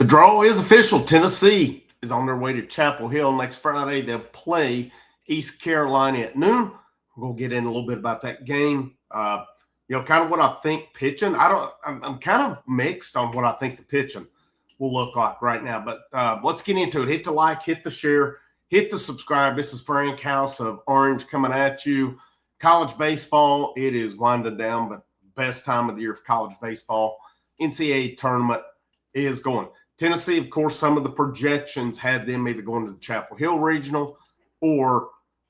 draw is official. Tennessee is on their way to Chapel Hill next Friday. They'll play East Carolina at noon. We're going to get in a little bit about that game. Kind of what I think pitching. I'm kind of mixed on what I think the pitching will look like right now. But let's get into it. Hit the like, hit the share, hit the subscribe. This is Frank House of Orange coming at you. College baseball, it is winding down, but best time of the year for college baseball. NCAA tournament is going. Tennessee, of course, some of the projections had them either going to the Chapel Hill Regional or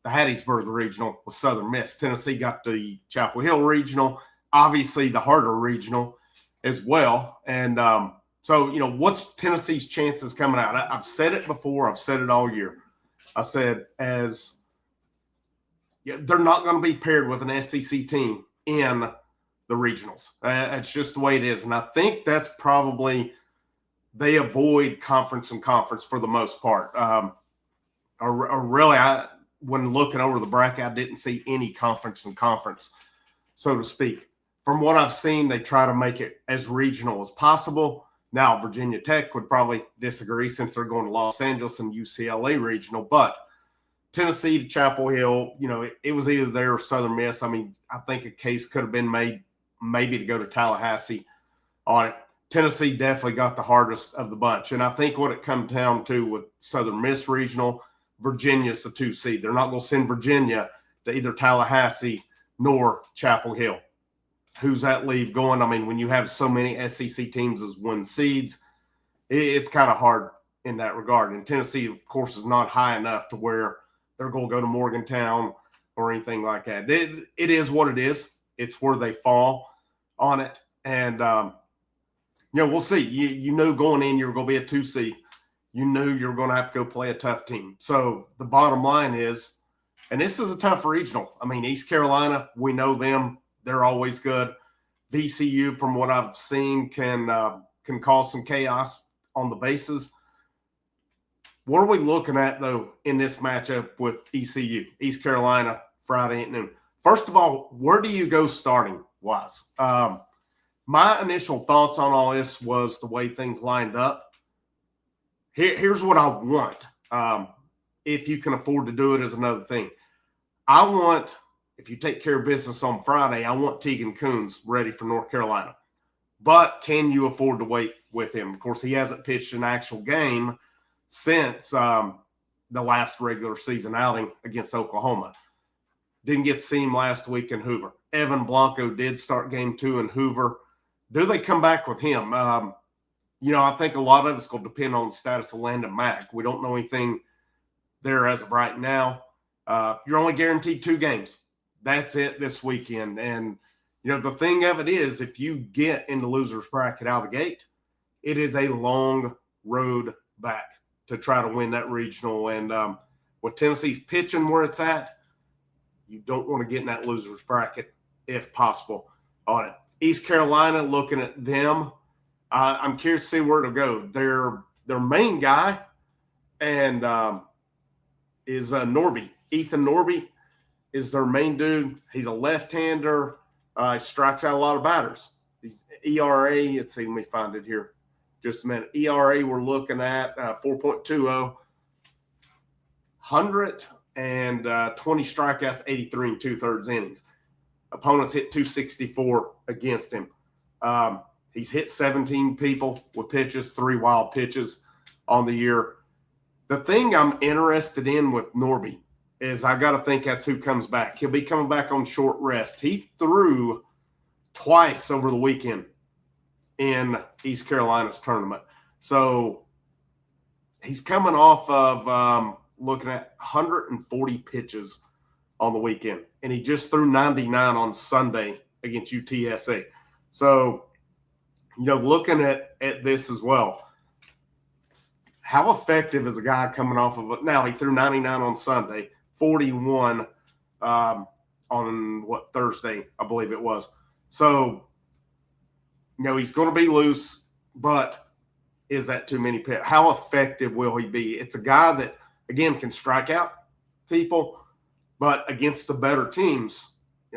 the Hattiesburg Regional with Southern Miss. Tennessee got the Chapel Hill Regional, obviously the harder regional as well. And what's Tennessee's chances coming out? I've said it before. I've said it all year. I said they're not going to be paired with an SEC team in the regionals. It's just the way it is. And I think that's probably – they avoid conference for the most part. When looking over the bracket, I didn't see any conference, so to speak. From what I've seen, they try to make it as regional as possible. Now, Virginia Tech would probably disagree since they're going to Los Angeles and UCLA regional. But Tennessee to Chapel Hill, it was either there or Southern Miss. I mean, I think a case could have been made maybe to go to Tallahassee on it. Tennessee definitely got the hardest of the bunch. And I think what it comes down to with Southern Miss Regional, Virginia's the 2 seed. They're not going to send Virginia to either Tallahassee nor Chapel Hill. Who's that leave going? I mean, when you have so many SEC teams as 1 seeds, it's kind of hard in that regard. And Tennessee, of course, is not high enough to where they're going to go to Morgantown or anything like that. It is what it is. It's where they fall on it. And, we'll see. Going in, you're going to be a 2 seed. You're going to have to go play a tough team. So the bottom line is, and this is a tough regional. I mean, East Carolina, we know them. They're always good. VCU, from what I've seen, can cause some chaos on the bases. What are we looking at, though, in this matchup with ECU, East Carolina, Friday at noon? First of all, where do you go starting-wise? My initial thoughts on all this was the way things lined up. Here's what I want. If you can afford to do it is another thing. I want, if you take care of business on Friday, I want Tegan Coons ready for North Carolina. But can you afford to wait with him? Of course, he hasn't pitched an actual game since the last regular season outing against Oklahoma. Didn't get to see him last week in Hoover. Evan Blanco did start game 2 in Hoover. Do they come back with him? I think a lot of it's going to depend on the status of Landon Mack. We don't know anything there as of right now. You're only guaranteed 2 games. That's it this weekend. And, the thing of it is, if you get in the loser's bracket out of the gate, it is a long road back to try to win that regional. And with Tennessee's pitching where it's at, you don't want to get in that loser's bracket if possible on it. East Carolina, looking at them, I'm curious to see where it'll go. Their main guy and is Norby. Ethan Norby is their main dude. He's a left-hander. He strikes out a lot of batters. He's ERA. Let's see, let me find it here. Just a minute. ERA we're looking at 4.20. 120 strikeouts, 83 and 2/3 innings. Opponents hit 264 against him. He's hit 17 people with pitches, 3 wild pitches on the year. The thing I'm interested in with Norby is I got to think that's who comes back. He'll be coming back on short rest. He threw twice over the weekend in East Carolina's tournament. So he's coming off of looking at 140 pitches on the weekend, and he just threw 99 on Sunday against UTSA. So, looking at this as well, how effective is a guy coming off of it? Now, he threw 99 on Sunday, 41 on Thursday, I believe it was. So, he's going to be loose, but is that too many pitches? How effective will he be? It's a guy that, again, can strike out people, but against the better teams,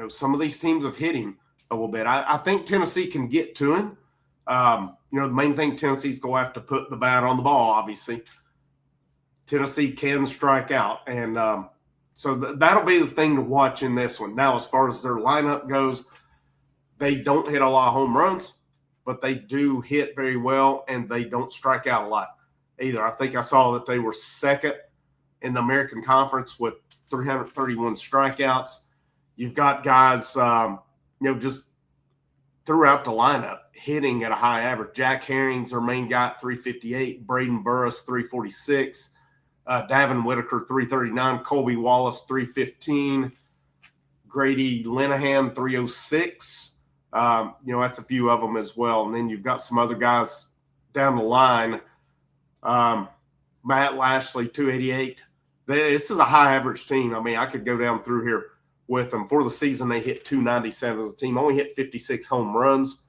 some of these teams have hit him a little bit. I think Tennessee can get to him. The main thing Tennessee's going to have to put the bat on the ball, obviously. Tennessee can strike out. And so that'll be the thing to watch in this one. Now, as far as their lineup goes, they don't hit a lot of home runs, but they do hit very well, and they don't strike out a lot either. I think I saw that they were second in the American Conference with 331 strikeouts. You've got guys, just throughout the lineup hitting at a high average. Jack Herring's our main guy at 358, Braden Burris 346, Davin Whitaker 339, Colby Wallace 315, Grady Linehan 306. That's a few of them as well. And then you've got some other guys down the line. Matt Lashley 288. This is a high average team. I mean, I could go down through here with them. For the season, they hit 297 as a team, only hit 56 home runs.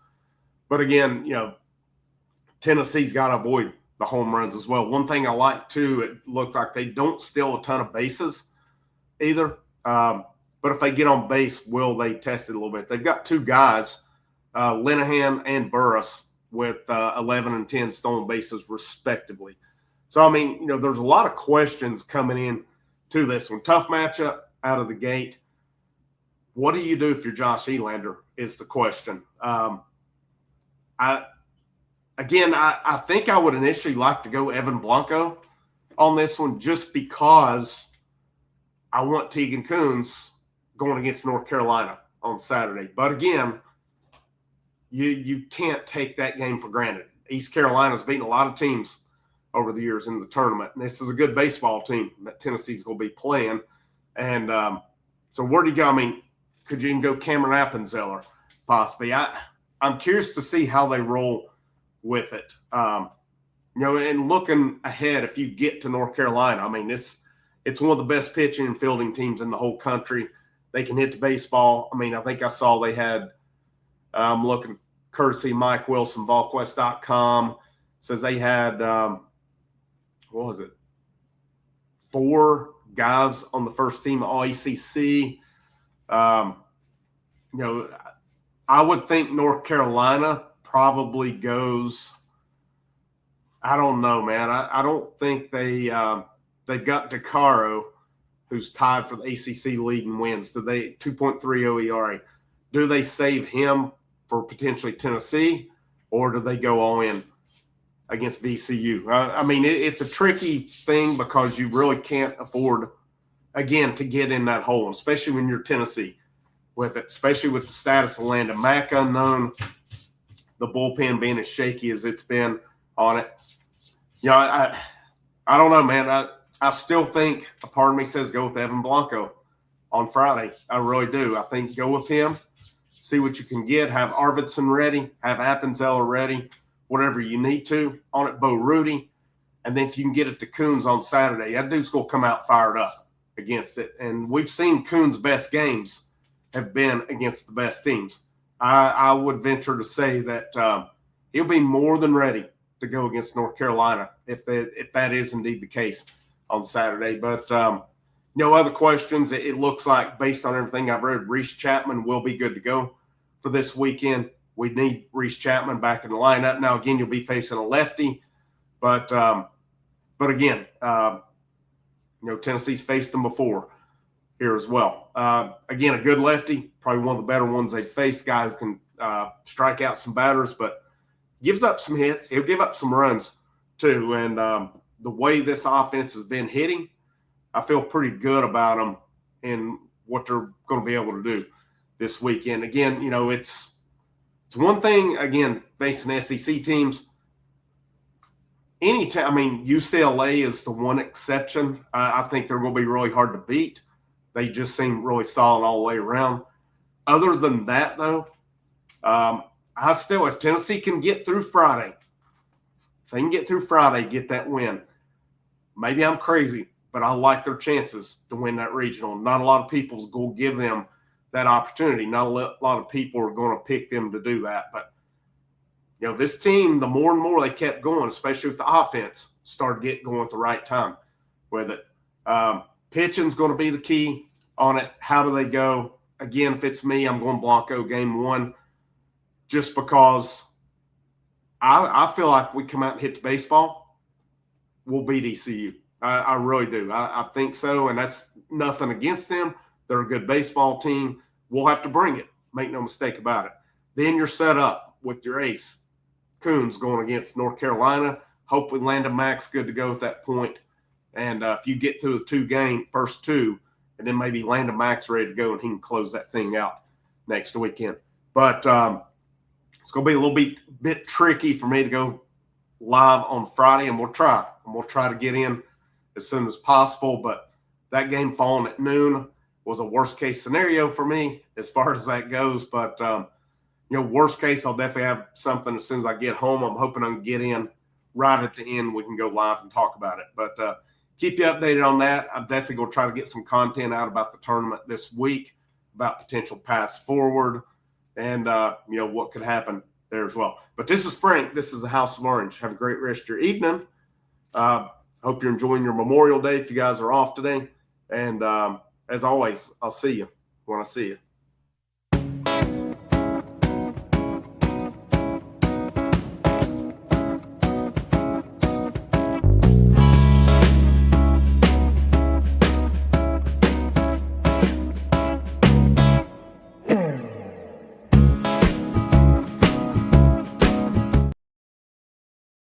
But again, Tennessee's got to avoid the home runs as well. One thing I like, too, it looks like they don't steal a ton of bases either. But if they get on base, will they test it a little bit? They've got two guys, Linehan and Burris, with 11 and 10 stolen bases respectively. So, I mean, there's a lot of questions coming in to this one. Tough matchup out of the gate. What do you do if you're Josh Elander is the question. I think I would initially like to go Evan Blanco on this one just because I want Tegan Kuntz going against North Carolina on Saturday. But again, you can't take that game for granted. East Carolina's beaten a lot of teams over the years in the tournament. And this is a good baseball team that Tennessee's going to be playing. And so where do you go? I mean, could you even go Cameron Appenzeller possibly? I'm curious to see how they roll with it. And looking ahead, if you get to North Carolina, I mean, it's one of the best pitching and fielding teams in the whole country. They can hit the baseball. I mean, I think I saw they had, looking courtesy Mike Wilson, VolQuest.com, says they had, 4 guys on the first team all ACC. I would think North Carolina probably goes, I don't know, man. I don't think they've got DeCaro, who's tied for the ACC lead in wins. Do they 2.30 ERA? Do they save him for potentially Tennessee, or do they go all in against VCU? I mean, it's a tricky thing because you really can't afford, again, to get in that hole, especially when you're Tennessee with it, especially with the status of Landon Mack unknown, the bullpen being as shaky as it's been on it. I don't know, man. I still think a part of me says go with Evan Blanco on Friday. I really do. I think go with him, see what you can get, have Arvidsson ready, have Appenzeller ready, whatever you need to on it, Bo Rudy. And then if you can get it to Kuntz on Saturday, that dude's going to come out fired up against it. And we've seen Kuhn's best games have been against the best teams. I would venture to say that he'll be more than ready to go against North Carolina if that is indeed the case on Saturday. But no other questions. It looks like, based on everything I've read, Reese Chapman will be good to go for this weekend. We need Reese Chapman back in the lineup. Now, again, you'll be facing a lefty. But again, Tennessee's faced them before here as well. Again, a good lefty, probably one of the better ones they've faced, guy who can strike out some batters, but gives up some hits. He'll give up some runs too. And the way this offense has been hitting, I feel pretty good about them and what they're going to be able to do this weekend. Again, it's one thing, again, facing SEC teams. Anytime, I mean, UCLA is the one exception. I think they're going to be really hard to beat. They just seem really solid all the way around. Other than that, though, if Tennessee can get through Friday, get that win. Maybe I'm crazy, but I like their chances to win that regional. Not a lot of people's going to give them that opportunity. Not a lot of people are going to pick them to do that. But, this team, the more and more they kept going, especially with the offense, started getting going at the right time with it. Pitching's going to be the key on it. How do they go? Again, if it's me, I'm going Blanco game 1 just because I feel like we come out and hit the baseball, we'll beat ECU. I really do. I think so, and that's nothing against them. They're a good baseball team. We'll have to bring it. Make no mistake about it. Then you're set up with your ace, Coons, going against North Carolina. Hopefully Landon Mack's good to go at that point. And if you get to the first two, and then maybe Landon Mack's ready to go and he can close that thing out next weekend. But it's going to be a little bit tricky for me to go live on Friday, and we'll try. And we'll try to get in as soon as possible. But that game falling at noon was a worst-case scenario for me as far as that goes. But, worst case, I'll definitely have something as soon as I get home. I'm hoping I can get in right at the end. We can go live and talk about it. But keep you updated on that. I'm definitely going to try to get some content out about the tournament this week, about potential paths forward, and, what could happen there as well. But this is Frank. This is the House of Orange. Have a great rest of your evening. Hope you're enjoying your Memorial Day if you guys are off today. And as always, I'll see you when I see you.